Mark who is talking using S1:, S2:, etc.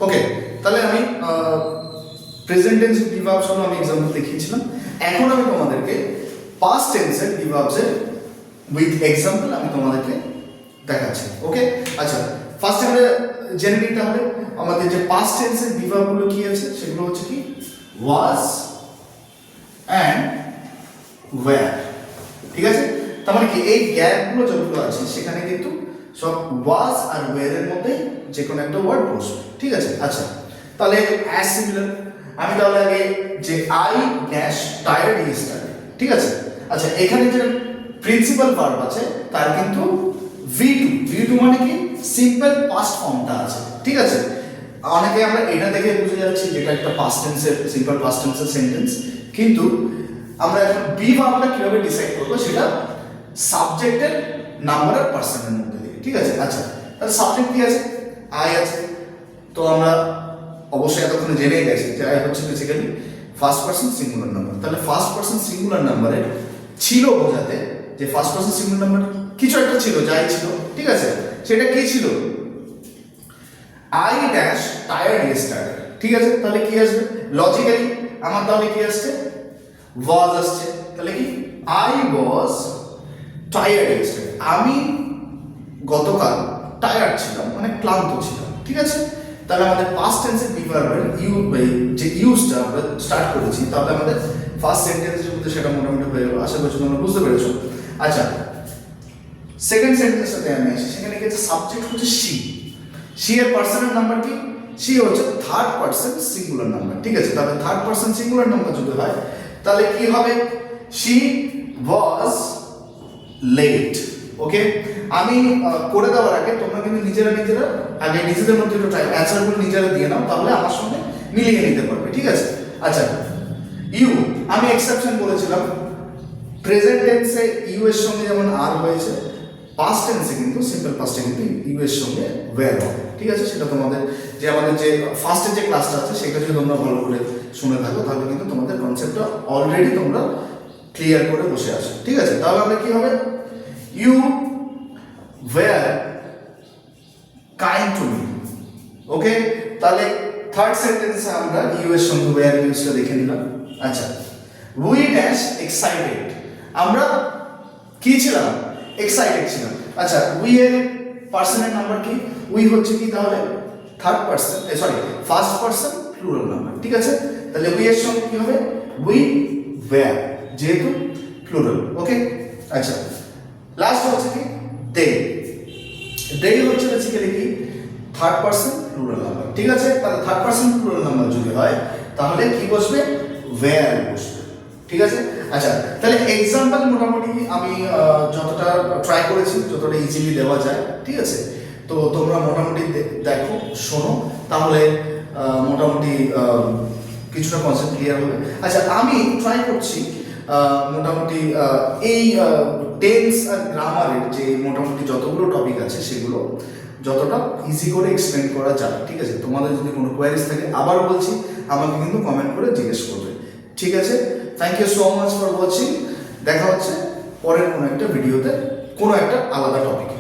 S1: ওকে, তাহলে আমি present tense ডিভার্বস হলো আমি एग्जांपल দেখিয়েছিলাম। এখন আমি তোমাদেরকে পাস্ট টেন্সের ডিভার্বসের উইথ एग्जांपल আমি তোমাদেরকে দেখাচ্ছি। ওকে, আচ্ছা ফার্স্ট আমরা জেনে নিতে হবে আমাদের যে পাস্ট টেন্সের ডিভার্বগুলো কি আছে, সেগুলো হচ্ছে কি ওয়াজ অ্যান্ড ওয়্যার। ঠিক আছে, তার মানে কি এই গ্যাপগুলো যেগুলো আছে সেখানে কিন্তু সব ওয়াজ আর ওয়্যার এর মধ্যে যে কোনো একটা ওয়ার্ড বসবে। ঠিক আছে, আচ্ছা তাহলে অ্যাজ সিমিলার আমি তাহলে আগে যে আই ড্যাশ টায়ার্ড ইয়েস্টারডে। ঠিক আছে, আচ্ছা এখানে যে প্রিন্সিপাল ভার্ব আছে তার কিন্তু V2 মানে কি সিম্পল পাস্ট ফর্মটা আছে। ঠিক আছে, অনেকে আমরা এটা দেখে বুঝে যাচ্ছি যেটা একটা পাস্ট টেন্সের সিম্পল পাস্ট টেন্সের সেন্টেন্স, কিন্তু আমরা এখন বি ভার্বটা কিভাবে ডিসাইড করবো সেটা সাবজেক্টের নাম্বার আর পার্সনের মধ্যে দিয়ে। ঠিক আছে, আচ্ছা তাহলে সাবজেক্ট কি আছে, আই আছে, তো আমরা অবশ্যই এতক্ষণে জেনেই গেছি যে আই হচ্ছে basically first person singular number. তাহলে ফার্স্ট পার্সন সিঙ্গুলার নাম্বারে ছিল বোঝাতে যে ফার্স্ট পার্সন সিঙ্গুলার নাম্বার কিছু একটা ছিল, যাই ছিল। ঠিক আছে, সেটা কি ছিল, আই ড্যাশ টায়ার্ড ইয়েস্টারডে। ঠিক আছে, তাহলে কি আসবে লজিক্যালি আমার, তাহলে কি আসছে ওয়াজ আসছে, তাহলে কি আই ওয়াজ টায়ার্ড ইয়েস্টারডে, আমি গতকাল টায়ার্ড ছিলাম মানে ক্লান্ত ছিলাম। ঠিক আছে, তাহলে আমাদের পাস্ট টেন্সের ডিভার্বের যে ইউজটা আমরা স্টার্ট করেছি, তাহলে আমাদের ফার্স্ট সেন্টেন্সের মধ্যে সেটা মোটামুটি হয়ে গেল। আশা করছি তোমরা বুঝতে পেরেছো। আচ্ছা সেকেন্ড সেন্টেন্সটাতে আমি আসি, সেখানে কি আছে সাবজেক্ট হচ্ছে শি এর পার্সনের নাম্বার কি, শি হচ্ছে থার্ড পার্সন সিঙ্গুলার নাম্বার। ঠিক আছে, তাহলে থার্ড পার্সন সিঙ্গুলার নাম্বার যদি হয় তাহলে কি হবে, শি ওয়াজ লেট। ওকে, আমি করে দেওয়ার আগে তোমরা কিন্তু নিজেরা আগে নিজেদের মধ্যে একটু টাইম অ্যান্সারগুলো নিজেরা দিয়ে নাও, তাহলে আমার সঙ্গে মিলিয়ে নিতে পারবে। ঠিক আছে, আচ্ছা ইউ আমি এক্সেপশন বলেছিলাম, প্রেজেন্ট টেন্সে ইউ এর সঙ্গে যেমন আর হয়েছে, পাস্ট টেন্সে কিন্তু সিম্পল পাস্টে কিন্তু ইউ এর সঙ্গে ওয়্যার হবে। ঠিক আছে, সেটা তোমাদের যে আমাদের যে ফার্স্টের যে ক্লাসটা আছে সেটা যদি তোমরা ভালো করে শুনে থাকো তাহলে কিন্তু তোমাদের কনসেপ্টটা অলরেডি তোমরা ক্লিয়ার করে বসে আসো। ঠিক আছে, তাহলে আমরা কি হবে, you were kind to me. Okay, তাহলে থার্ড সেন্টেন্সে আমরা ইউ এর সঙ্গে ওয়্যার ইউজটা দেখে নিলাম। আচ্ছা উই ড্যাশ এক্সাইটেড, আমরা কি ছিলাম, এক্সাইটেড ছিলাম। আচ্ছা উই এর পার্সনের নাম্বার কি, উই হচ্ছে কি তাহলে third person, sorry first person plural number. ঠিক আছে, তাহলে উই এর সঙ্গে কি হবে, উই ওয়্যার যেহেতু প্লুরাল। ওকে, আচ্ছা লাস্ট হচ্ছে কি দে হচ্ছে বেসিক্যালি কি থার্ড পার্সন প্লুরাল নাম্বার। ঠিক আছে, তাহলে থার্ড পার্সন প্লুরাল নাম্বার যদি হয় তাহলে কি বসবে, ওয়্যার বসবে। ঠিক আছে, আচ্ছা তাহলে এক্সাম্পল মোটামুটি আমি যতটা ট্রাই করেছি যতটা ইজিলি দেওয়া যায়। ঠিক আছে, তো তোমরা মোটামুটি দেখো শোনো, তাহলে মোটামুটি কিছুটা কনসেপ্ট ক্লিয়ার হবে। আচ্ছা আমি ট্রাই করছি মোটামুটি এই টেন্স আর গ্রামারের যে মোটামুটি যতগুলো টপিক আছে সেগুলো যতটা ইজি করে এক্সপ্লেন করা যায়। ঠিক আছে, তোমাদের যদি কোনো কোয়ারিজ থাকে আবার বলছি আমাকে কিন্তু কমেন্ট করে জিজ্ঞেস করবে। ঠিক আছে, thank you so much for watching. দেখা হচ্ছে পরের কোনো একটা ভিডিওতে কোনো একটা আলাদা টপিকে।